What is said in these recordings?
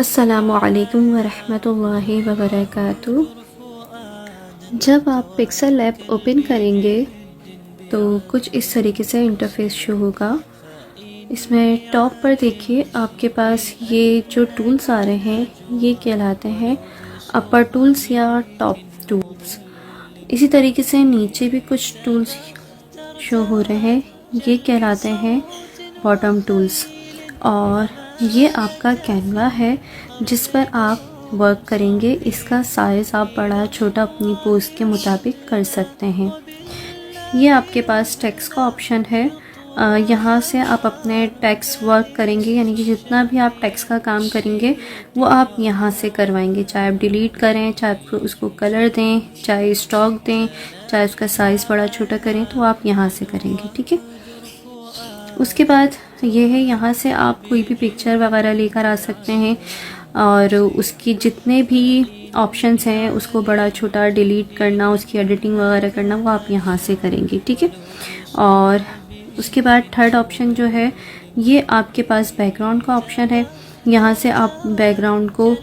अस्सलामुअलैकुम वरहमतुल्लाहि वबरकातुहू। जब आप पिक्सेल लैब ओपन करेंगे तो कुछ इस तरीके से इंटरफेस शो होगा। इसमें टॉप पर देखिए आपके पास ये जो टूल्स आ रहे हैं ये कहलाते हैं अपर टूल्स या टॉप टूल्स। इसी तरीके से नीचे भी कुछ टूल्स शो हो रहे हैं, ये कहलाते हैं बॉटम टूल्स। और ये आपका कैनवा है जिस पर आप वर्क करेंगे। इसका साइज़ आप बड़ा छोटा अपनी पोस्ट के मुताबिक कर सकते हैं। ये आपके पास टेक्स्ट का ऑप्शन है। यहाँ से आप अपने टेक्स्ट वर्क करेंगे, यानी कि जितना भी आप टेक्स्ट का काम करेंगे वो आप यहाँ से करवाएंगे। चाहे आप डिलीट करें, चाहे आप उसको कलर दें, चाहे स्टॉक दें, चाहे उसका साइज़ बड़ा छोटा करें, तो आप यहाँ से करेंगे। ठीक है। उसके बाद ये है, यहाँ से आप कोई भी पिक्चर वगैरह लेकर आ सकते हैं और उसकी जितने भी ऑप्शंस हैं उसको बड़ा छोटा डिलीट करना, उसकी एडिटिंग वगैरह करना, वो आप यहाँ से करेंगे। ठीक है। और उसके बाद थर्ड ऑप्शन जो है ये आपके पास बैकग्राउंड का ऑप्शन है। यहाँ से आप बैकग्राउंड को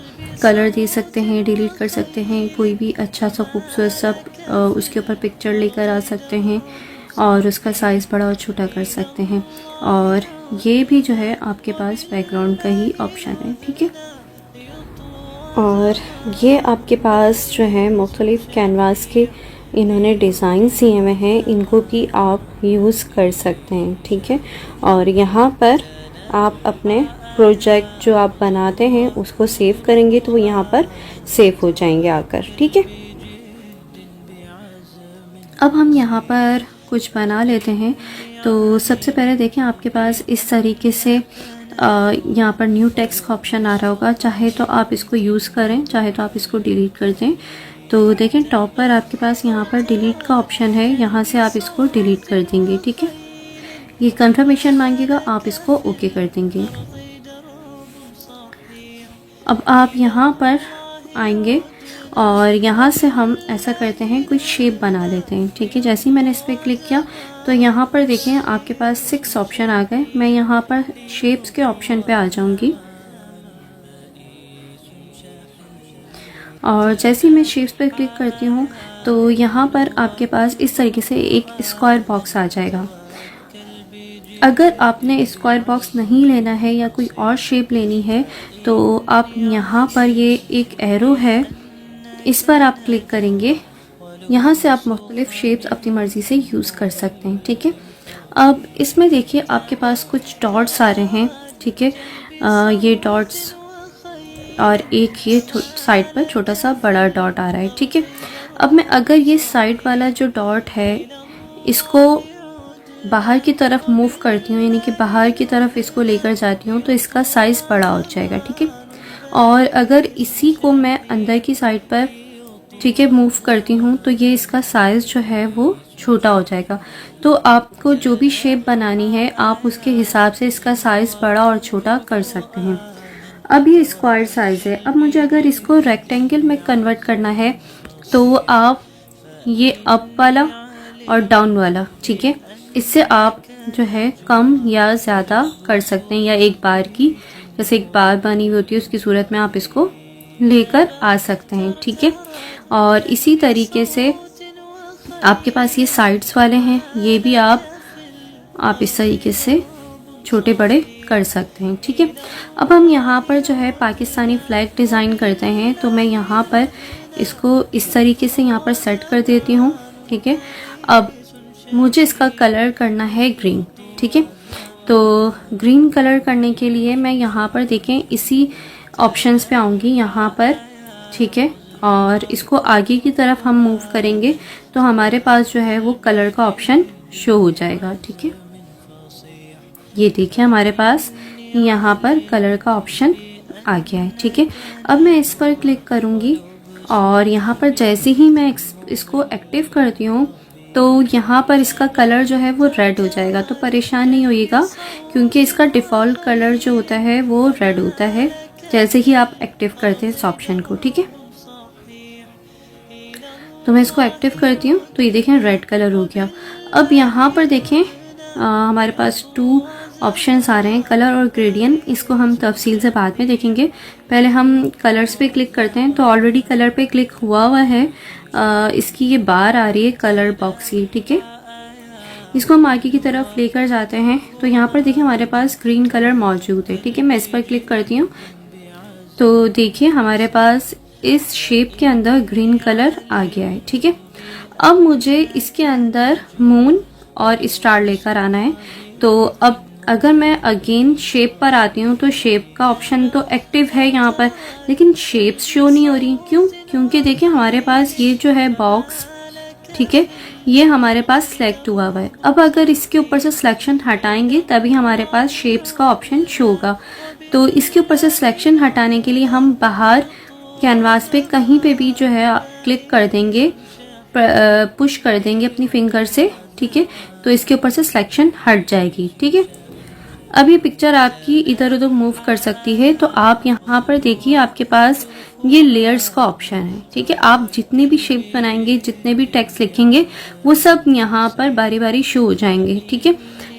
कलर दे सकते हैं, डिलीट कर सकते हैं, कोई भी अच्छा सा खूबसूरत सा उसके ऊपर पिक्चर लेकर आ सकते हैं और उसका साइज़ बड़ा और छोटा कर सकते हैं। और ये भी जो है आपके पास बैकग्राउंड का ही ऑप्शन है। ठीक है। और ये आपके पास जो है मुख्तलिफ़ कैनवास के इन्होंने डिज़ाइन सिए हुए हैं, इनको भी आप यूज़ कर सकते हैं। ठीक है। और यहाँ पर आप अपने प्रोजेक्ट जो आप बनाते हैं उसको सेव करेंगे तो वो यहाँ पर सेव हो जाएंगे आकर। ठीक है। अब हम यहाँ पर कुछ बना लेते हैं। तो सबसे पहले देखें आपके पास इस तरीके से यहाँ पर न्यू टेक्स्ट का ऑप्शन आ रहा होगा। चाहे तो आप इसको यूज़ करें, चाहे तो आप इसको डिलीट कर दें। तो देखें टॉप पर आपके पास यहाँ पर डिलीट का ऑप्शन है, यहाँ से आप इसको डिलीट कर देंगे। ठीक है। ये कंफर्मेशन मांगेगा, आप इसको ओके कर देंगे। अब आप यहाँ पर आएंगे और यहाँ से हम ऐसा करते हैं, कोई शेप बना लेते हैं। ठीक है। जैसे ही मैंने इस पर क्लिक किया तो यहाँ पर देखें आपके पास 6 ऑप्शन आ गए। मैं यहाँ पर शेप्स के ऑप्शन पे आ जाऊँगी और जैसे ही मैं शेप्स पर क्लिक करती हूँ तो यहाँ पर आपके पास इस तरीके से एक स्क्वायर बॉक्स आ जाएगा। अगर आपने स्क्वायर बॉक्स नहीं लेना है या कोई और शेप लेनी है तो आप यहाँ पर ये एक एरो है, इस पर आप क्लिक करेंगे। यहाँ से आप मुख्तलिफ शेप्स अपनी मर्ज़ी से यूज़ कर सकते हैं। ठीक है। अब इसमें देखिए आपके पास कुछ डॉट्स आ रहे हैं। ठीक है। ये डॉट्स और एक ये साइड पर छोटा सा बड़ा डॉट आ रहा है। ठीक है। अब मैं अगर ये साइड वाला जो डॉट है इसको बाहर की तरफ मूव करती हूँ, यानी कि बाहर की तरफ इसको लेकर जाती हूँ, तो इसका साइज़ बड़ा हो जाएगा। ठीक है। और अगर इसी को मैं अंदर की साइड पर ठीक है मूव करती हूँ तो ये इसका साइज़ जो है वो छोटा हो जाएगा। तो आपको जो भी शेप बनानी है आप उसके हिसाब से इसका साइज़ बड़ा और छोटा कर सकते हैं। अब ये स्क्वायर साइज़ है। अब मुझे अगर इसको रेक्टेंगल में कन्वर्ट करना है तो आप ये अप वाला और डाउन वाला, ठीक है, इससे आप जो है कम या ज़्यादा कर सकते हैं, या एक बार की जैसे एक बार बनी हुई होती है उसकी सूरत में आप इसको लेकर आ सकते हैं। ठीक है। और इसी तरीके से आपके पास ये साइड्स वाले हैं, ये भी आप इस तरीके से छोटे बड़े कर सकते हैं। ठीक है। अब हम यहाँ पर जो है पाकिस्तानी फ्लैग डिज़ाइन करते हैं, तो मैं यहाँ पर इसको इस तरीके से यहाँ पर सेट कर देती हूँ। ठीक है। अब मुझे इसका कलर करना है ग्रीन। ठीक है। तो ग्रीन कलर करने के लिए मैं यहाँ पर देखें इसी ऑप्शंस पे आऊँगी यहाँ पर। ठीक है। और इसको आगे की तरफ हम मूव करेंगे तो हमारे पास जो है वो कलर का ऑप्शन शो हो जाएगा। ठीक है। ये देखिए हमारे पास यहाँ पर कलर का ऑप्शन आ गया है। ठीक है। अब मैं इस पर क्लिक करूँगी और यहाँ पर जैसे ही मैं इसको एक्टिव करती हूँ तो यहाँ पर इसका कलर जो है वो रेड हो जाएगा। तो परेशान नहीं होइएगा क्योंकि इसका डिफ़ॉल्ट कलर जो होता है वो रेड होता है जैसे ही आप एक्टिव करते हैं इस ऑप्शन को। ठीक है। तो मैं इसको एक्टिव करती हूँ तो ये देखें रेड कलर हो गया। अब यहाँ पर देखें हमारे पास 2 ऑप्शंस आ रहे हैं, कलर और ग्रेडियंट। इसको हम तफसील से बाद में देखेंगे। पहले हम कलर्स पे क्लिक करते हैं। तो ऑलरेडी कलर पे क्लिक हुआ है। इसकी ये बार आ रही है कलर बॉक्स की, ठीक है। इसको हम आगे की तरफ लेकर जाते हैं। तो यहाँ पर देखिए हमारे पास ग्रीन कलर मौजूद है, ठीक है। मैं इस पर क्लिक करती हूँ तो देखिए हमारे पास इस शेप के अंदर ग्रीन कलर आ गया है, ठीक है। अब मुझे इसके अंदर मून और स्टार लेकर आना है। तो अब अगर मैं अगेन शेप पर आती हूँ तो शेप का ऑप्शन तो एक्टिव है यहाँ पर, लेकिन शेप्स शो नहीं हो रही। क्यों? क्योंकि देखिए हमारे पास ये जो है बॉक्स, ठीक है, ये हमारे पास सिलेक्ट हुआ है। अब अगर इसके ऊपर से सिलेक्शन हटाएंगे तभी हमारे पास शेप्स का ऑप्शन शो होगा। तो इसके ऊपर से सिलेक्शन हटाने के लिए हम बाहर कैनवास पे कहीं पे भी जो है क्लिक कर देंगे, पुश कर देंगे अपनी फिंगर से, ठीक है। तो इसके ऊपर से सिलेक्शन हट जाएगी, ठीक है। अब ये पिक्चर आपकी इधर उधर मूव कर सकती है। तो आप यहाँ पर देखिए आपके पास ये लेयर्स का ऑप्शन है, ठीक है। आप जितने भी शेप बनाएंगे, जितने भी टेक्स्ट लिखेंगे, वो सब यहाँ पर बारी बारी शो हो जाएंगे, ठीक है।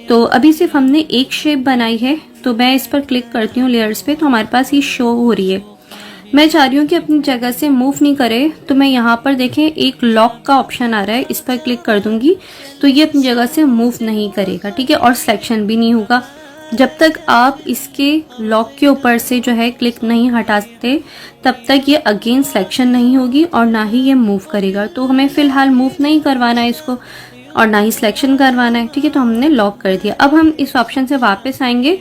तो अभी सिर्फ हमने एक शेप बनाई है, तो मैं इस पर क्लिक करती हूँ लेयर्स पे, तो हमारे पास ये शो हो रही है। मैं चाह रही हूँ कि अपनी जगह से मूव नहीं करे, तो मैं यहाँ पर देखें एक लॉक का ऑप्शन आ रहा है, इस पर क्लिक कर दूंगी तो ये अपनी जगह से मूव नहीं करेगा, ठीक है। और सिलेक्शन भी नहीं होगा। जब तक आप इसके लॉक के ऊपर से जो है क्लिक नहीं हटाते तब तक ये अगेन सिलेक्शन नहीं होगी और ना ही ये मूव करेगा। तो हमें फिलहाल मूव नहीं करवाना है इसको और ना ही सिलेक्शन करवाना है, ठीक है। तो हमने लॉक कर दिया। अब हम इस ऑप्शन से वापस आएंगे।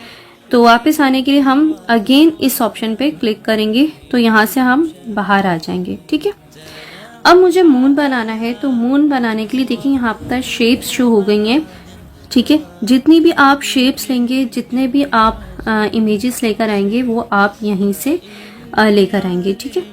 तो वापस आने के लिए हम अगेन इस ऑप्शन पे क्लिक करेंगे, तो यहाँ से हम बाहर आ जाएंगे, ठीक है। अब मुझे मून बनाना है। तो मून बनाने के लिए देखिए यहाँ पर शेप्स शो हो गई हैं, ठीक है। जितनी भी आप शेप्स लेंगे, जितने भी आप इमेजेस लेकर आएंगे, वो आप यहीं से लेकर आएंगे, ठीक है।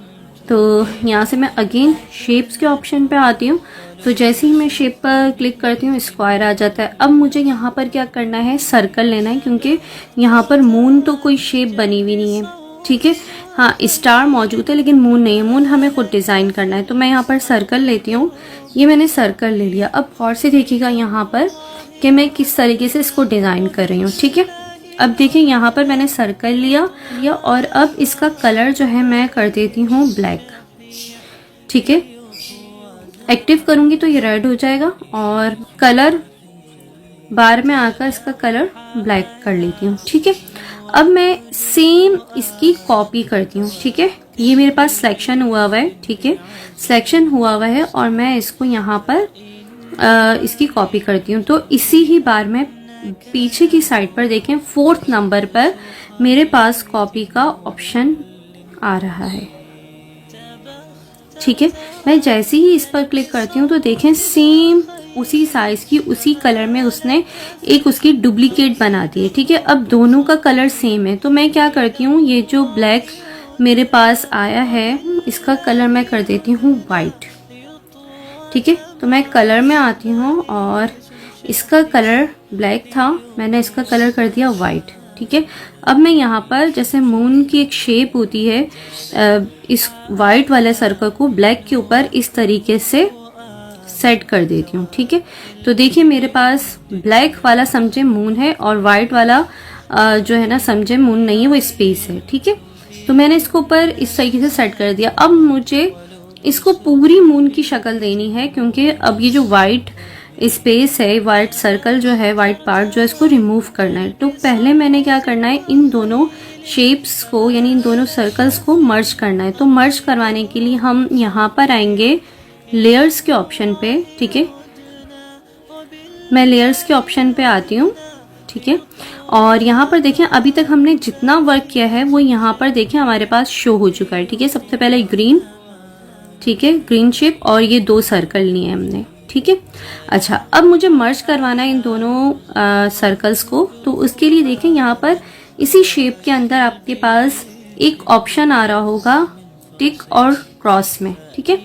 तो यहाँ से मैं अगेन शेप्स के ऑप्शन पे आती हूँ। तो जैसे ही मैं शेप पर क्लिक करती हूँ स्क्वायर आ जाता है। अब मुझे यहाँ पर क्या करना है, सर्कल लेना है, क्योंकि यहाँ पर मून तो कोई शेप बनी हुई नहीं है, ठीक है। हाँ, स्टार मौजूद है लेकिन मून नहीं है। मून हमें खुद डिज़ाइन करना है। तो मैं यहाँ पर सर्कल लेती हूँ। ये मैंने सर्कल ले लिया। अब गौर से देखिएगा यहाँ पर कि मैं किस तरीके से इसको डिज़ाइन कर रही हूँ, ठीक है। अब देखिए यहाँ पर मैंने सर्कल लिया और अब इसका कलर जो है मैं कर देती हूँ ब्लैक, ठीक है। एक्टिव करूँगी तो ये रेड हो जाएगा और कलर बार में आकर इसका कलर ब्लैक कर लेती हूँ, ठीक है। अब मैं सेम इसकी कॉपी करती हूँ, ठीक है। ये मेरे पास सिलेक्शन हुआ है, ठीक है, सिलेक्शन हुआ है और मैं इसको यहाँ पर इसकी कॉपी करती हूँ। तो इसी ही बार में पीछे की साइड पर देखें 4th नंबर पर मेरे पास कॉपी का ऑप्शन आ रहा है, ठीक है। मैं जैसे ही इस पर क्लिक करती हूँ तो देखें सेम उसी साइज की, उसी कलर में उसने एक उसकी डुप्लीकेट बना दी है, ठीक है। अब दोनों का कलर सेम है। तो मैं क्या करती हूँ, ये जो ब्लैक मेरे पास आया है इसका कलर मैं कर देती हूँ वाइट, ठीक है। तो मैं कलर में आती हूँ और इसका कलर ब्लैक था, मैंने इसका कलर कर दिया वाइट, ठीक है। अब मैं यहाँ पर जैसे मून की एक शेप होती है, इस वाइट वाले सर्कल को ब्लैक के ऊपर इस तरीके से सेट कर देती हूँ, ठीक है। तो देखिए मेरे पास ब्लैक वाला समझे मून है और वाइट वाला जो है ना समझे मून नहीं है, वो स्पेस है, ठीक है। तो मैंने इसको ऊपर इस तरीके से सेट कर दिया। अब मुझे इसको पूरी मून की शक्ल देनी है, क्योंकि अब ये जो वाइट स्पेस है, वाइट सर्कल जो है, वाइट पार्ट जो है, इसको रिमूव करना है। तो पहले मैंने क्या करना है, इन दोनों शेप्स को यानी इन दोनों सर्कल्स को मर्ज करना है। तो मर्ज करवाने के लिए हम यहाँ पर आएंगे लेयर्स के ऑप्शन पे, ठीक है। मैं लेयर्स के ऑप्शन पे आती हूँ, ठीक है। और यहाँ पर देखें अभी तक हमने जितना वर्क किया है वो यहाँ पर देखें हमारे पास शो हो चुका है, ठीक है। सबसे पहले ग्रीन, ठीक है, ग्रीन शेप और ये 2 सर्कल लिए हमने, ठीक है। अच्छा, अब मुझे मर्ज करवाना है इन दोनों सर्कल्स को। तो उसके लिए देखें यहाँ पर इसी शेप के अंदर आपके पास एक ऑप्शन आ रहा होगा टिक और क्रॉस में, ठीक है।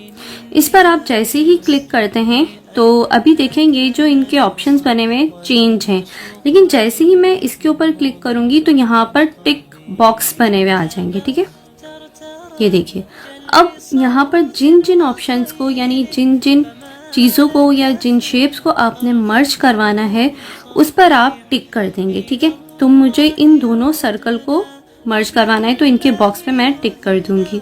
इस पर आप जैसे ही क्लिक करते हैं तो अभी देखेंगे जो इनके ऑप्शंस बने हुए चेंज हैं, लेकिन जैसे ही मैं इसके ऊपर क्लिक करूंगी तो यहाँ पर टिक बॉक्स बने हुए आ जाएंगे, ठीक है। ये देखिए अब यहाँ पर जिन जिन ऑप्शंस को यानी जिन जिन चीज़ों को या जिन शेप्स को आपने मर्ज करवाना है उस पर आप टिक कर देंगे, ठीक है। तो मुझे इन दोनों सर्कल को मर्ज करवाना है तो इनके बॉक्स पे मैं टिक कर दूंगी।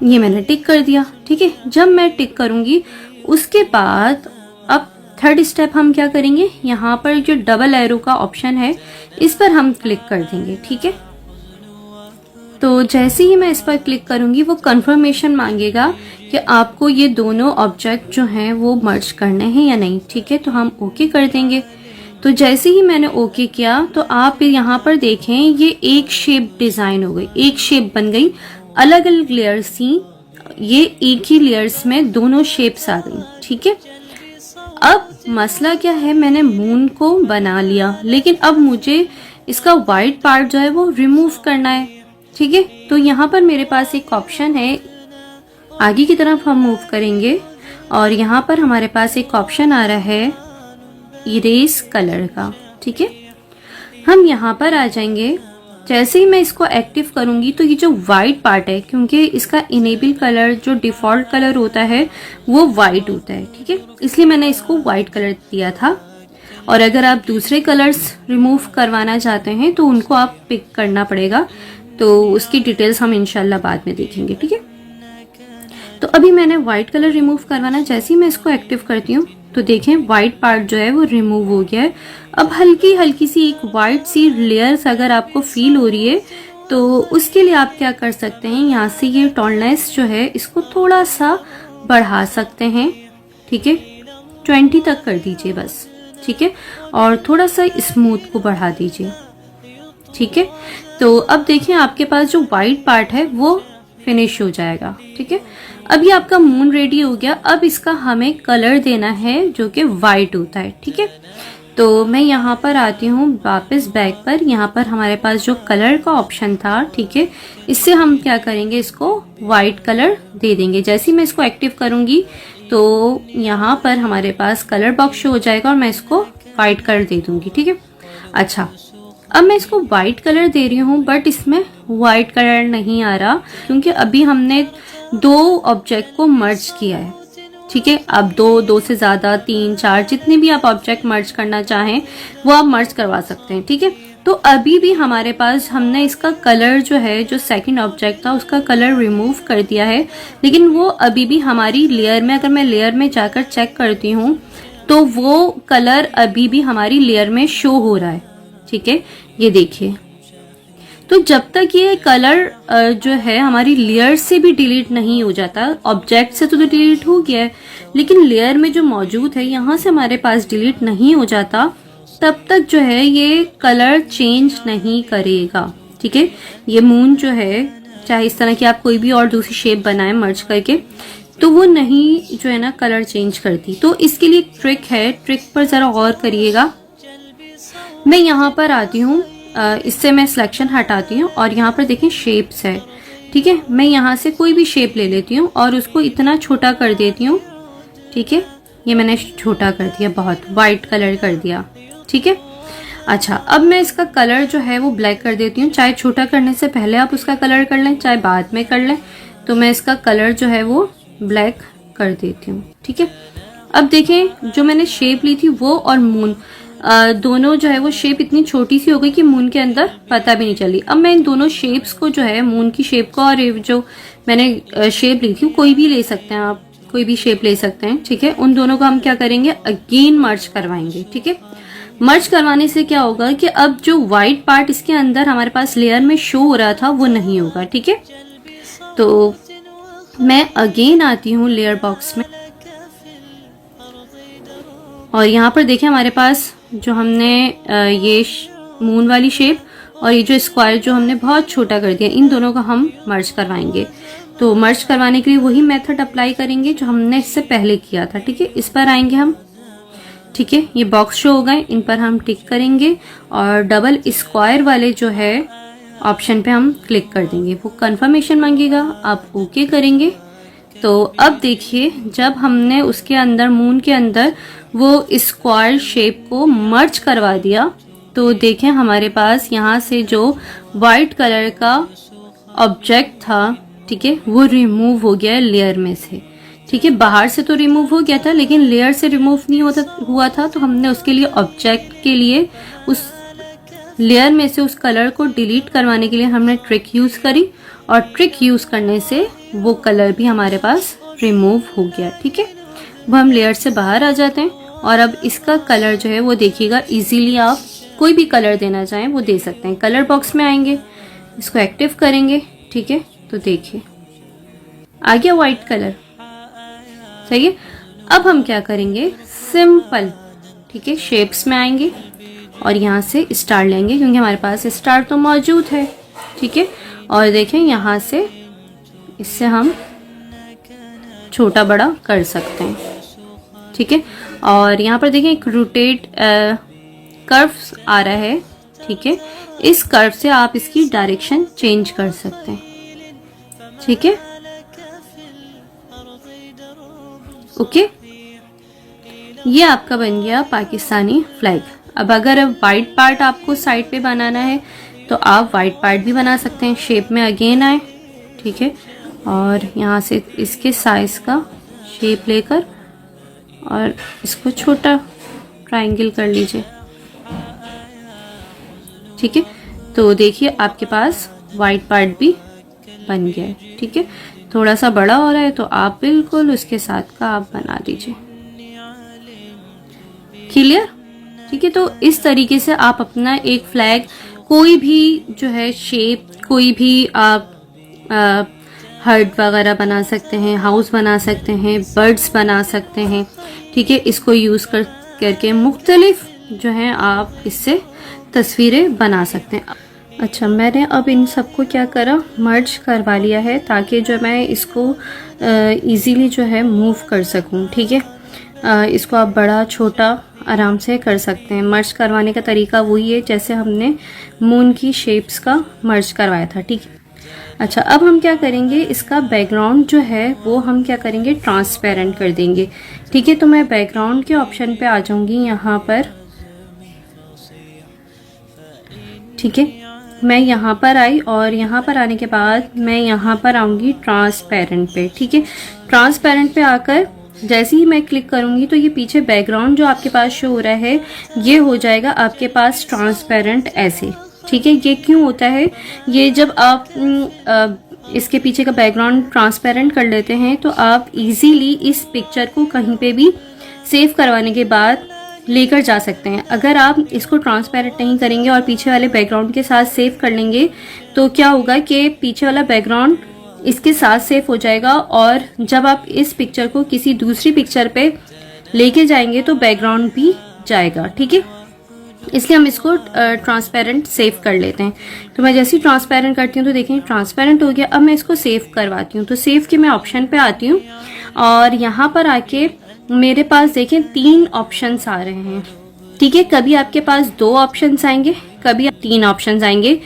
ये मैंने टिक कर दिया, ठीक है। जब मैं टिक करूंगी उसके बाद अब थर्ड स्टेप हम क्या करेंगे, यहाँ पर जो डबल एरो का ऑप्शन है इस पर हम क्लिक कर देंगे, ठीक है। तो जैसे ही मैं इस पर क्लिक करूंगी वो कंफर्मेशन मांगेगा कि आपको ये दोनों ऑब्जेक्ट जो हैं वो मर्ज करने हैं या नहीं, ठीक है। तो हम ओके कर देंगे। तो जैसे ही मैंने ओके किया तो आप यहाँ पर देखें ये एक शेप डिजाइन हो गई, एक शेप बन गई, अलग अलग लेयर्स थी, ये एक ही लेयर्स में दोनों शेप्स आ गई, ठीक है। अब मसला क्या है, मैंने मून को बना लिया लेकिन अब मुझे इसका वाइट पार्ट जो है वो रिमूव करना है, ठीक है। तो यहाँ पर मेरे पास एक ऑप्शन है, आगे की तरफ हम मूव करेंगे और यहाँ पर हमारे पास एक ऑप्शन आ रहा है इरेज कलर का, ठीक है। हम यहाँ पर आ जाएंगे। जैसे ही मैं इसको एक्टिव करूंगी तो ये जो वाइट पार्ट है, क्योंकि इसका इनेबल कलर जो डिफॉल्ट कलर होता है वो वाइट होता है, ठीक है, इसलिए मैंने इसको वाइट कलर दिया था। और अगर आप दूसरे कलर्स रिमूव करवाना चाहते हैं तो उनको आप पिक करना पड़ेगा, तो उसकी डिटेल्स हम इंशाल्लाह बाद में देखेंगे, ठीक है। तो अभी मैंने व्हाइट कलर रिमूव करवाना, जैसे ही मैं इसको एक्टिव करती हूँ तो देखें व्हाइट पार्ट जो है वो रिमूव हो गया है। अब हल्की हल्की सी एक व्हाइट सी लेयर्स अगर आपको फील हो रही है तो उसके लिए आप क्या कर सकते हैं, यहाँ से ये टॉलनेस जो है इसको थोड़ा सा बढ़ा सकते हैं, ठीक है, 20 तक कर दीजिए बस, ठीक है। और थोड़ा सा स्मूथ को बढ़ा दीजिए, ठीक है। तो अब देखिए आपके पास जो व्हाइट पार्ट है वो फिनिश हो जाएगा, ठीक है। अब ये आपका मून रेडी हो गया। अब इसका हमें कलर देना है जो कि वाइट होता है, ठीक है। तो मैं यहाँ पर आती हूँ वापस बैक पर, यहाँ पर हमारे पास जो कलर का ऑप्शन था, ठीक है, इससे हम क्या करेंगे, इसको वाइट कलर दे देंगे। जैसे ही मैं इसको एक्टिव करूंगी तो यहाँ पर हमारे पास कलर बॉक्स शो हो जाएगा और मैं इसको वाइट कलर दे दूंगी, ठीक है। अच्छा, अब मैं इसको वाइट कलर दे रही हूँ बट इसमें वाइट कलर नहीं आ रहा क्योंकि अभी हमने दो ऑब्जेक्ट को मर्ज किया है, ठीक है। अब दो से ज्यादा, 3, 4 जितने भी आप ऑब्जेक्ट मर्ज करना चाहें वो आप मर्ज करवा सकते हैं, ठीक है। तो अभी भी हमारे पास हमने इसका कलर जो है, जो सेकंड ऑब्जेक्ट था उसका कलर रिमूव कर दिया है, लेकिन वो अभी भी हमारी लेयर में, अगर मैं लेयर में जाकर चेक करती हूँ तो वो कलर अभी भी हमारी लेयर में शो हो रहा है, ठीक है। ये देखिए, तो जब तक ये कलर जो है हमारी लेयर से भी डिलीट नहीं हो जाता, ऑब्जेक्ट से तो डिलीट हो गया है लेकिन लेयर में जो मौजूद है यहाँ से हमारे पास डिलीट नहीं हो जाता, तब तक जो है ये कलर चेंज नहीं करेगा, ठीक है। ये मून जो है, चाहे इस तरह की आप कोई भी और दूसरी शेप बनाएं मर्ज करके, तो वो नहीं जो है ना कलर चेंज करती। तो इसके लिए ट्रिक है, ट्रिक पर जरा गौर करिएगा। मैं यहाँ पर आती हूँ, इससे मैं सिलेक्शन हटाती हूँ और यहाँ पर देखें शेप्स है, ठीक है। मैं यहाँ से कोई भी शेप ले लेती हूँ और उसको इतना छोटा कर देती हूँ, ठीक है। ये मैंने छोटा कर दिया, बहुत वाइट कलर कर दिया, ठीक है। अच्छा, अब मैं इसका कलर जो है वो ब्लैक कर देती हूँ। चाहे छोटा करने से पहले आप उसका कलर कर लें, चाहे बाद में कर लें, तो मैं इसका कलर जो है वो ब्लैक कर देती हूँ, ठीक है। अब देखें जो मैंने शेप ली थी वो और मून दोनों जो है वो शेप इतनी छोटी सी हो गई कि मून के अंदर पता भी नहीं चली। अब मैं इन दोनों शेप्स को जो है, मून की शेप को और जो मैंने शेप ली थी, कोई भी ले सकते हैं आप, कोई भी शेप ले सकते हैं, ठीक है। उन दोनों को हम क्या करेंगे, अगेन मर्ज करवाएंगे, ठीक है। मर्ज करवाने से क्या होगा कि अब जो व्हाइट पार्ट इसके अंदर हमारे पास लेयर में शो हो रहा था वो नहीं होगा, ठीक है। तो मैं अगेन आती हूँ लेयर बॉक्स में और यहाँ पर देखिए हमारे पास जो हमने ये मून वाली शेप और ये जो स्क्वायर जो हमने बहुत छोटा कर दिया, इन दोनों को हम मर्ज करवाएंगे। तो मर्ज करवाने के लिए वही मेथड अप्लाई करेंगे जो हमने इससे पहले किया था, ठीक है। इस पर आएंगे हम, ठीक है। ये बॉक्स शो हो गए, इन पर हम टिक करेंगे और डबल स्क्वायर वाले जो है ऑप्शन पे हम क्लिक कर देंगे। वो कंफर्मेशन मांगेगा, आप ओके करेंगे। तो अब देखिए जब हमने उसके अंदर, मून के अंदर वो स्क्वायर शेप को मर्ज करवा दिया तो देखें हमारे पास यहाँ से जो वाइट कलर का ऑब्जेक्ट था, ठीक है, वो रिमूव हो गया है लेयर में से, ठीक है, बाहर से तो रिमूव हो गया था लेकिन लेयर से रिमूव नहीं हुआ था, तो हमने उसके लिए ऑब्जेक्ट के लिए उस लेयर में से उस कलर को डिलीट करवाने के लिए हमने ट्रिक यूज करी, और ट्रिक यूज करने से वो कलर भी हमारे पास रिमूव हो गया। ठीक है, अब हम लेयर से बाहर आ जाते हैं और अब इसका कलर जो है वो देखिएगा, इजीली आप कोई भी कलर देना चाहें वो दे सकते हैं। कलर बॉक्स में आएंगे, इसको एक्टिव करेंगे। ठीक है, तो देखिए आ गया व्हाइट कलर। सही है, अब हम क्या करेंगे, सिंपल, ठीक है, शेप्स में आएंगे और यहाँ से स्टार लेंगे क्योंकि हमारे पास स्टार तो मौजूद है। ठीक है, और देखें यहाँ से इससे हम छोटा बड़ा कर सकते हैं। ठीक है, और यहाँ पर देखें एक रोटेट कर्व आ रहा है। ठीक है, इस कर्व से आप इसकी डायरेक्शन चेंज कर सकते हैं। ठीक है, ओके, ये आपका बन गया पाकिस्तानी फ्लैग। अब अगर वाइट पार्ट आपको साइड पे बनाना है तो आप वाइट पार्ट भी बना सकते हैं। शेप में अगेन आए, ठीक है, और यहाँ से इसके साइज का शेप लेकर और इसको छोटा ट्रायंगल कर लीजिए। ठीक है, तो देखिए आपके पास वाइट पार्ट भी बन गया है। ठीक है, थोड़ा सा बड़ा हो रहा है तो आप बिल्कुल उसके साथ का आप बना दीजिए। क्लियर? ठीक है, तो इस तरीके से आप अपना एक फ्लैग, कोई भी जो है शेप, कोई भी आप हर्ट वगैरह बना सकते हैं, हाउस बना सकते हैं, बर्ड्स बना सकते हैं। ठीक है, इसको यूज करके मुख्तलिफ जो है आप इससे तस्वीरें बना सकते हैं। अच्छा, मैंने अब इन सबको क्या करा, मर्ज करवा लिया है ताकि जो मैं इसको इजीली जो है मूव कर सकूं। ठीक है, इसको आप बड़ा छोटा आराम से कर सकते हैं। मर्ज करवाने का तरीका वही है जैसे हमने मून की शेप्स का मर्ज करवाया था। ठीक है, अच्छा, अब हम क्या करेंगे, इसका बैकग्राउंड जो है वो हम क्या करेंगे, ट्रांसपेरेंट कर देंगे। ठीक है, तो मैं बैकग्राउंड के ऑप्शन पे आ जाऊंगी यहाँ पर। ठीक है, मैं यहाँ पर आई और यहाँ पर आने के बाद मैं यहाँ पर आऊँगी ट्रांसपेरेंट पे। ठीक है, ट्रांसपेरेंट पे आकर जैसे ही मैं क्लिक करूँगी तो ये पीछे बैकग्राउंड जो आपके पास शो हो रहा है ये हो जाएगा आपके पास ट्रांसपेरेंट ऐसे। ठीक है, ये क्यों होता है, ये जब आप इसके पीछे का बैकग्राउंड ट्रांसपेरेंट कर लेते हैं तो आप इजीली इस पिक्चर को कहीं पे भी सेव करवाने के बाद लेकर जा सकते हैं। अगर आप इसको ट्रांसपेरेंट नहीं करेंगे और पीछे वाले बैकग्राउंड के साथ सेव कर लेंगे तो क्या होगा कि पीछे वाला बैकग्राउंड इसके साथ सेव हो जाएगा और जब आप इस पिक्चर को किसी दूसरी पिक्चर पे लेके जाएंगे तो बैकग्राउंड भी जाएगा। ठीक है, इसलिए हम इसको ट्रांसपेरेंट सेव कर लेते हैं। तो मैं जैसे ही ट्रांसपेरेंट करती हूँ तो देखें ट्रांसपेरेंट हो गया। अब मैं इसको सेव करवाती हूँ, तो सेव के मैं ऑप्शन पे आती हूँ और यहाँ पर आके मेरे पास देखें 3 ऑप्शंस आ रहे हैं। ठीक है, कभी आपके पास 2 ऑप्शंस आएंगे, कभी 3 ऑप्शंस आएंगे।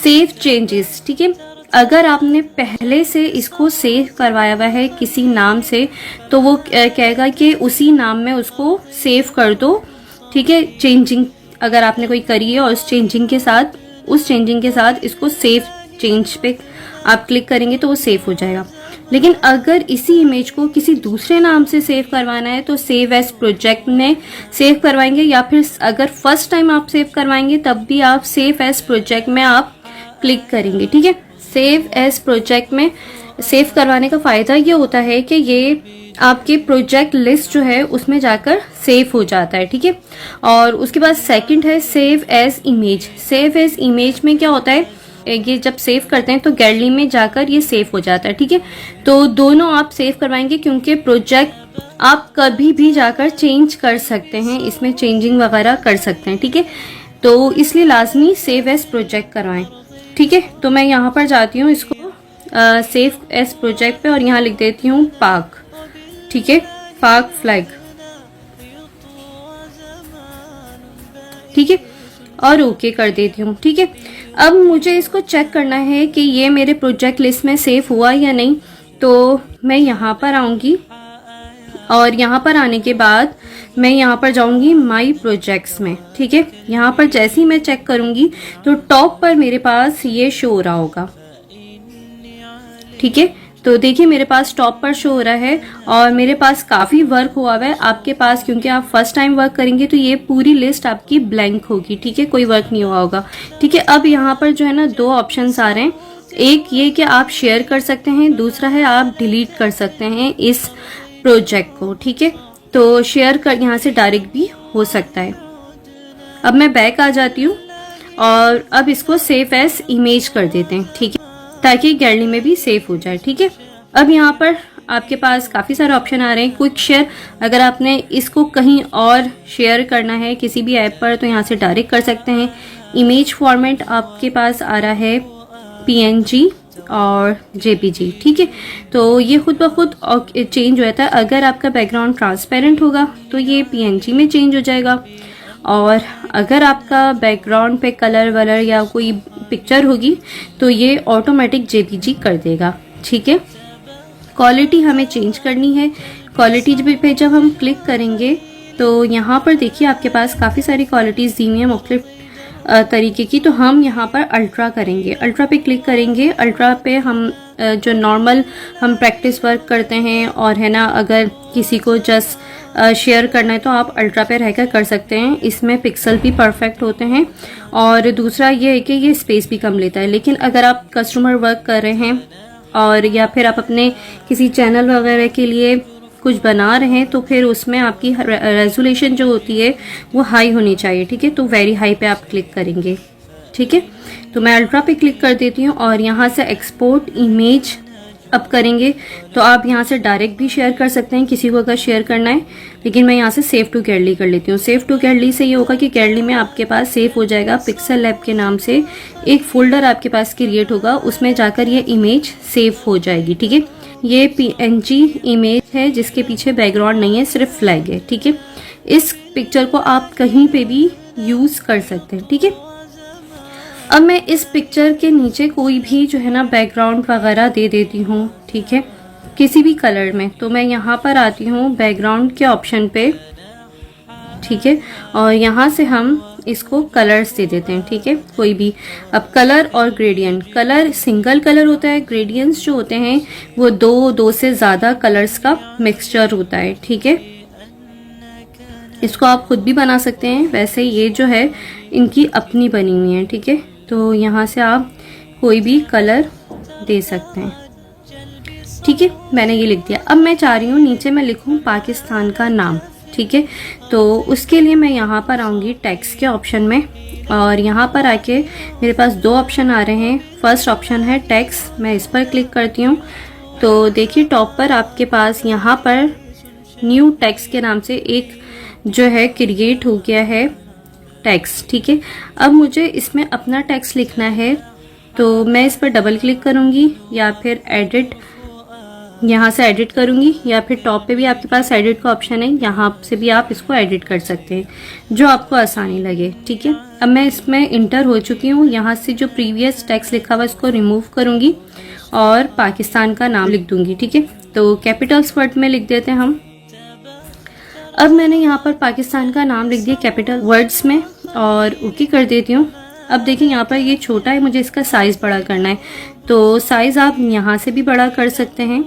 सेव चेंजेस, ठीक है, अगर आपने पहले से इसको सेव करवाया हुआ है किसी नाम से तो वो कहेगा कि उसी नाम में उसको सेव कर दो। ठीक है, चेंजिंग अगर आपने कोई करी है और उस चेंजिंग के साथ इसको सेव चेंज पे आप क्लिक करेंगे तो वो सेव हो जाएगा। लेकिन अगर इसी इमेज को किसी दूसरे नाम से सेव करवाना है तो सेव एज प्रोजेक्ट में सेव करवाएंगे, या फिर अगर फर्स्ट टाइम आप सेव करवाएंगे तब भी आप सेव एज प्रोजेक्ट में आप क्लिक करेंगे। ठीक है, सेव एज प्रोजेक्ट में सेव करवाने का फायदा ये होता है कि ये आपके प्रोजेक्ट लिस्ट जो है उसमें जाकर सेव हो जाता है। ठीक है, और उसके बाद सेकंड है save as image. Save as image में क्या होता है, ये जब सेव करते हैं तो गैलरी में जाकर ये सेव हो जाता है। ठीक है, तो दोनों आप सेव करवाएंगे क्योंकि प्रोजेक्ट आप कभी भी जाकर चेंज कर सकते हैं, इसमें चेंजिंग वगैरह कर सकते हैं। ठीक है, तो इसलिए लाजमी सेव एज प्रोजेक्ट करवाएं। ठीक है, तो मैं यहाँ पर जाती हूँ इसको सेव एज प्रोजेक्ट पे और यहाँ लिख देती हूँ पाक। ठीक है, पाक फ्लैग। ठीक है, और ओके कर देती हूँ। ठीक है, अब मुझे इसको चेक करना है कि ये मेरे प्रोजेक्ट लिस्ट में सेव हुआ या नहीं, तो मैं यहाँ पर आऊँगी और यहाँ पर आने के बाद मैं यहाँ पर जाऊँगी माई प्रोजेक्ट्स में। ठीक है, यहाँ पर जैसे ही मैं चेक करूँगी तो टॉप पर मेरे पास ये शो हो रहा होगा। ठीक है, तो देखिए मेरे पास टॉप पर शो हो रहा है और मेरे पास काफ़ी वर्क हुआ हुआ है। आपके पास क्योंकि आप फर्स्ट टाइम वर्क करेंगे तो ये पूरी लिस्ट आपकी ब्लैंक होगी, ठीक है, कोई वर्क नहीं हुआ होगा, ठीक है। अब यहाँ पर जो है ना 2 ऑप्शंस आ रहे हैं, एक ये कि आप शेयर कर सकते हैं, दूसरा है आप डिलीट कर सकते हैं इस प्रोजेक्ट को, ठीक है। तो शेयर कर यहाँ से डायरेक्ट भी हो सकता है। अब मैं बैक आ जाती हूँ और अब इसको सेव एज इमेज कर देते हैं, ठीक है, ताकि गैलरी में भी सेव हो जाए, ठीक है। अब यहाँ पर आपके पास काफ़ी सारे ऑप्शन आ रहे हैं। क्विक शेयर, अगर आपने इसको कहीं और शेयर करना है किसी भी ऐप पर तो यहाँ से डायरेक्ट कर सकते हैं। इमेज फॉर्मेट आपके पास आ रहा है PNG और JPG, ठीक है। तो ये खुद ब खुद चेंज हो जाता है। अगर आपका बैकग्राउंड ट्रांसपेरेंट होगा तो ये PNG में चेंज हो जाएगा, और अगर आपका बैकग्राउंड पे कलर वलर या कोई पिक्चर होगी तो ये ऑटोमेटिक JPG कर देगा, ठीक है। क्वालिटी हमें चेंज करनी है। क्वालिटी पे जब हम क्लिक करेंगे तो यहाँ पर देखिए आपके पास काफ़ी सारी क्वालिटीज़ दी हुई हैं मुख्तलिफ तरीके की। तो हम यहाँ पर अल्ट्रा करेंगे, अल्ट्रा पे क्लिक करेंगे। अल्ट्रा पे हम जो नॉर्मल हम प्रैक्टिस वर्क करते हैं और है ना, अगर किसी को जस्ट शेयर करना है तो आप अल्ट्रा पे रहकर कर सकते हैं। इसमें पिक्सल भी परफेक्ट होते हैं और दूसरा ये है कि ये स्पेस भी कम लेता है। लेकिन अगर आप कस्टमर वर्क कर रहे हैं और या फिर आप अपने किसी चैनल वगैरह के लिए कुछ बना रहे हैं तो फिर उसमें आपकी रेजोल्यूशन जो होती है वो हाई होनी चाहिए, ठीक है। तो वेरी हाई पे आप क्लिक करेंगे, ठीक है। तो मैं अल्ट्रा पे क्लिक कर देती हूँ और यहाँ से एक्सपोर्ट इमेज अब करेंगे तो आप यहाँ से डायरेक्ट भी शेयर कर सकते हैं किसी को अगर शेयर करना है, लेकिन मैं यहाँ से सेव टू गैलरी कर लेती हूँ। सेव टू गैलरी से ये होगा कि गैलरी में आपके पास सेव हो जाएगा। पिक्सल लैब के नाम से एक फोल्डर आपके पास क्रिएट होगा, उसमें जाकर ये इमेज सेव हो जाएगी, ठीक है। ये PNG इमेज है जिसके पीछे बैकग्राउंड नहीं है, सिर्फ फ्लैग है, ठीक है। इस पिक्चर को आप कहीं पे भी यूज कर सकते हैं, ठीक है। अब मैं इस पिक्चर के नीचे कोई भी जो है ना बैकग्राउंड वगैरह दे देती हूँ, ठीक है, किसी भी कलर में। तो मैं यहाँ पर आती हूँ बैकग्राउंड के ऑप्शन पे, ठीक है, और यहाँ से हम इसको कलर्स दे देते हैं, ठीक है, कोई भी। अब कलर और ग्रेडियंट, कलर सिंगल कलर होता है, ग्रेडियंट्स जो होते हैं वो दो से ज़्यादा कलर्स का मिक्सचर होता है, ठीक है। इसको आप खुद भी बना सकते हैं, वैसे ये जो है इनकी अपनी बनी हुई है, ठीक है। तो यहाँ से आप कोई भी कलर दे सकते हैं, ठीक है। मैंने ये लिख दिया। अब मैं चाह रही हूँ नीचे मैं लिखूँ पाकिस्तान का नाम, ठीक है। तो उसके लिए मैं यहाँ पर आऊँगी टेक्स्ट के ऑप्शन में और यहाँ पर आके मेरे पास 2 ऑप्शन आ रहे हैं। फर्स्ट ऑप्शन है टेक्स्ट, मैं इस पर क्लिक करती हूँ तो देखिए टॉप पर आपके पास यहाँ पर न्यू टेक्स्ट के नाम से एक जो है क्रिएट हो गया है टेक्स्ट, ठीक है। अब मुझे इसमें अपना टेक्स्ट लिखना है तो मैं इस पर डबल क्लिक करूँगी या फिर एडिट, यहाँ से एडिट करूँगी, या फिर टॉप पे भी आपके पास एडिट का ऑप्शन है, यहाँ से भी आप इसको एडिट कर सकते हैं, जो आपको आसानी लगे, ठीक है। अब मैं इसमें इंटर हो चुकी हूँ। यहाँ से जो प्रीवियस टेक्स्ट लिखा हुआ इसको रिमूव करूँगी और पाकिस्तान का नाम लिख दूँगी, ठीक है। तो कैपिटल्स वर्ड में लिख देते हैं हम। अब मैंने यहाँ पर पाकिस्तान का नाम लिख दिया कैपिटल वर्ड्स में और ओके कर देती हूँ। अब देखिए यहाँ पर ये छोटा है, मुझे इसका साइज़ बड़ा करना है तो साइज़ आप यहाँ से भी बड़ा कर सकते हैं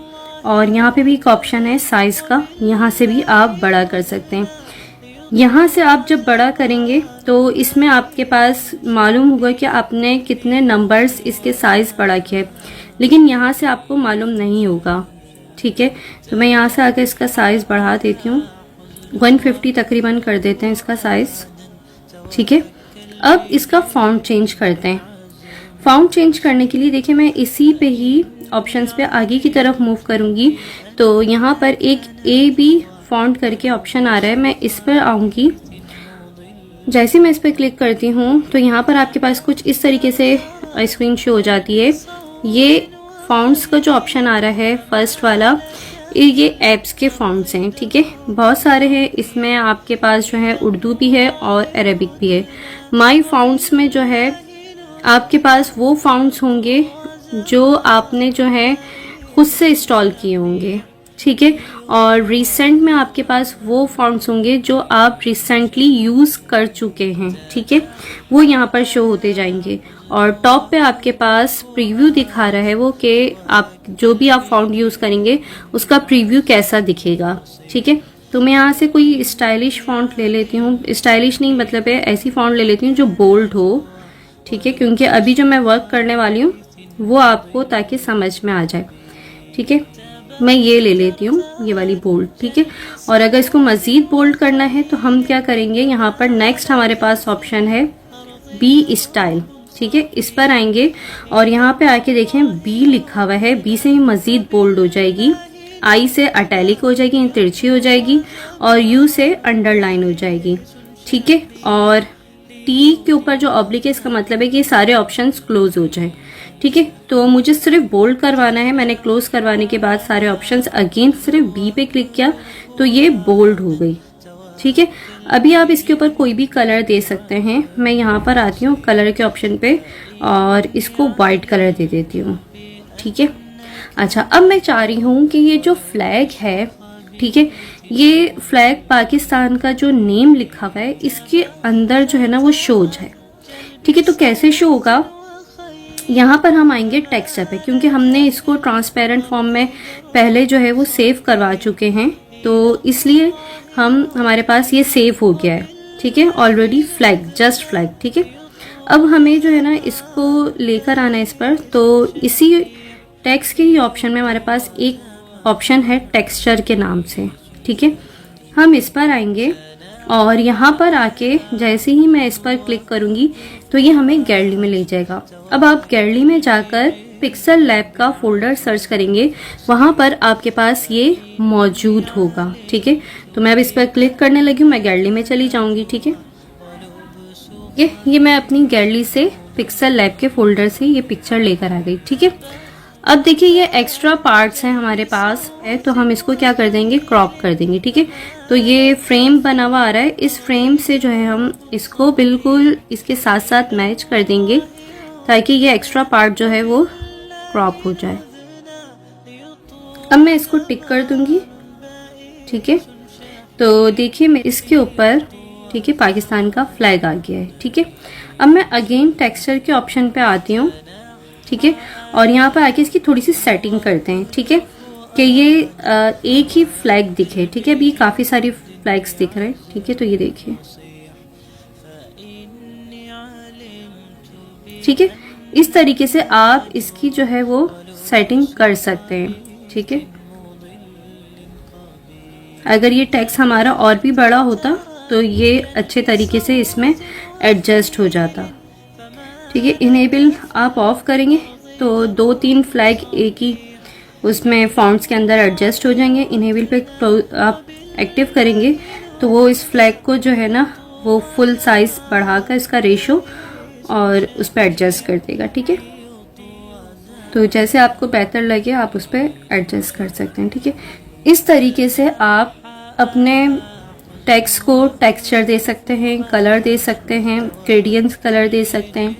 और यहाँ पे भी एक ऑप्शन है साइज़ का, यहाँ से भी आप बड़ा कर सकते हैं। यहाँ से आप जब बड़ा करेंगे तो इसमें आपके पास मालूम होगा कि आपने कितने नंबर्स इसके साइज़ बड़ा किया है, लेकिन यहाँ से आपको मालूम नहीं होगा, ठीक है। तो मैं यहाँ से आकर इसका साइज़ बढ़ा देती हूँ, 150 तकरीबन कर देते हैं इसका साइज़, ठीक है। अब इसका फॉन्ट चेंज करते हैं। फॉन्ट चेंज करने के लिए देखिए मैं इसी पे ही ऑप्शंस पे आगे की तरफ मूव करूँगी तो यहाँ पर एक AB फॉन्ट करके ऑप्शन आ रहा है, मैं इस पर आऊँगी। जैसे मैं इस पर क्लिक करती हूँ तो यहाँ पर आपके पास कुछ इस तरीके से स्क्रीन शो हो जाती है। ये फॉन्ट्स का जो ऑप्शन आ रहा है फर्स्ट वाला, ये ऐप्स के फॉन्ट्स हैं, ठीक है, बहुत सारे हैं। इसमें आपके पास जो है उर्दू भी है और अरबिक भी है। माई फॉन्ट्स में जो है आपके पास वो फॉन्ट्स होंगे जो आपने जो है खुद से इंस्टॉल किए होंगे, ठीक है। और रिसेंट में आपके पास वो फॉन्ट्स होंगे जो आप रिसेंटली यूज़ कर चुके हैं, ठीक है, वो यहाँ पर शो होते जाएंगे। और टॉप पे आपके पास प्रीव्यू दिखा रहा है वो कि आप जो भी आप फॉन्ट यूज़ करेंगे उसका प्रीव्यू कैसा दिखेगा, ठीक है। तो मैं यहाँ से कोई स्टाइलिश फॉन्ट ले लेती हूँ, स्टाइलिश नहीं मतलब है ऐसी फॉन्ट ले लेती हूँ जो बोल्ड हो, ठीक है, क्योंकि अभी जो मैं वर्क करने वाली हूँ वो आपको ताकि समझ में आ जाए, ठीक है। मैं ये ले लेती हूँ, ये वाली बोल्ड, ठीक है। और अगर इसको मज़ीद बोल्ड करना है तो हम क्या करेंगे, यहाँ पर नेक्स्ट हमारे पास ऑप्शन है बी स्टाइल, ठीक है। इस पर आएंगे और यहाँ पे आके देखें बी लिखा हुआ है, बी से ही मज़ीद बोल्ड हो जाएगी, आई से अटैलिक हो जाएगी, तिरछी हो जाएगी, और यू से अंडरलाइन हो जाएगी, ठीक है। और टी के ऊपर जो ऑब्लिक है इसका मतलब है कि सारे ऑप्शंस क्लोज हो जाए, ठीक है। तो मुझे सिर्फ बोल्ड करवाना है, मैंने क्लोज करवाने के बाद सारे ऑप्शंस अगेन सिर्फ बी पे क्लिक किया तो ये बोल्ड हो गई, ठीक है। अभी आप इसके ऊपर कोई भी कलर दे सकते हैं। मैं यहाँ पर आती हूँ कलर के ऑप्शन पे और इसको वाइट कलर दे देती हूँ, ठीक है। अच्छा, अब मैं चाह रही हूँ कि ये जो फ्लैग है, ठीक है, ये फ्लैग पाकिस्तान का जो नेम लिखा हुआ है इसके अंदर जो है ना वो शो जाए, ठीक है। तो कैसे शो होगा, यहाँ पर हम आएंगे टेक्सचर पे, क्योंकि हमने इसको ट्रांसपेरेंट फॉर्म में पहले जो है वो सेव करवा चुके हैं, तो इसलिए हमारे पास ये सेव हो गया है, ठीक है, ऑलरेडी फ्लैग, जस्ट फ्लैग, ठीक है। अब हमें जो है ना इसको लेकर आना है इस पर, तो इसी टेक्स्ट के ही ऑप्शन में हमारे पास एक ऑप्शन है टेक्सचर के नाम से, ठीक है। हम इस पर आएंगे और यहाँ पर आके जैसे ही मैं इस पर क्लिक करूँगी तो ये हमें गैलरी में ले जाएगा। अब आप गैलरी में जाकर पिक्सल लैब का फोल्डर सर्च करेंगे, वहाँ पर आपके पास ये मौजूद होगा, ठीक है। तो मैं अब इस पर क्लिक करने लगी हूँ, मैं गैलरी में चली जाऊँगी, ठीक है। ये मैं अपनी गैलरी से पिक्सल लैब के फोल्डर से ये पिक्चर लेकर आ गई, ठीक है। अब देखिए ये एक्स्ट्रा पार्ट्स हैं हमारे पास है, तो हम इसको क्या कर देंगे, क्रॉप कर देंगे, ठीक है। तो ये फ्रेम बना हुआ आ रहा है, इस फ्रेम से जो है हम इसको बिल्कुल इसके साथ साथ मैच कर देंगे ताकि ये एक्स्ट्रा पार्ट जो है वो क्रॉप हो जाए। अब मैं इसको टिक कर दूंगी, ठीक है। तो देखिए मैं इसके ऊपर, ठीक है, पाकिस्तान का फ्लैग आ गया है, ठीक है। अब मैं अगेन टेक्सचर के ऑप्शन पे आती हूँ, ठीक है, और यहाँ पर आके इसकी थोड़ी सी सेटिंग करते हैं, ठीक है, कि ये एक ही फ्लैग दिखे, ठीक है। अभी काफ़ी सारी फ्लैग्स दिख रहे हैं, ठीक है। तो ये देखिए, ठीक है, इस तरीके से आप इसकी जो है वो सेटिंग कर सकते हैं, ठीक है। अगर ये टेक्स्ट हमारा और भी बड़ा होता तो ये अच्छे तरीके से इसमें एडजस्ट हो जाता, ठीक है। इनेबल आप ऑफ करेंगे तो 2-3 फ्लैग एक ही उसमें फॉन्ट्स के अंदर एडजस्ट हो जाएंगे। इनेबल पे तो आप एक्टिव करेंगे तो वो इस फ्लैग को जो है ना वो फुल साइज बढ़ाकर इसका रेशो और उस पर एडजस्ट कर देगा, ठीक है। तो जैसे आपको बेहतर लगे आप उस पर एडजस्ट कर सकते हैं, ठीक है। इस तरीके से आप अपने टेक्स्ट को टेक्सचर दे सकते हैं, कलर दे सकते हैं, ग्रेडियंट्स कलर दे सकते हैं,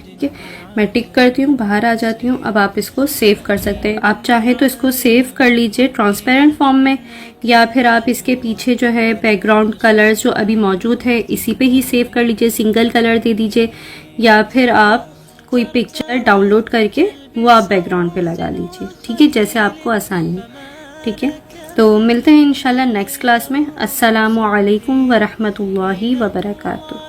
ठीक है। मैं टिक करती हूँ, बाहर आ जाती हूँ। अब आप इसको सेव कर सकते हैं, आप चाहे तो इसको सेव कर लीजिए ट्रांसपेरेंट फॉर्म में, या फिर आप इसके पीछे जो है बैकग्राउंड कलर्स जो अभी मौजूद है इसी पे ही सेव कर लीजिए, सिंगल कलर दे दीजिए, या फिर आप कोई पिक्चर डाउनलोड करके वो आप बैकग्राउंड पे लगा लीजिए, ठीक है, जैसे आपको आसानी हो, ठीक है। तो मिलते हैं इंशाल्लाह नेक्स्ट क्लास में। अस्सलामु अलैकुम व रहमतुल्लाहि व बरकातुहू।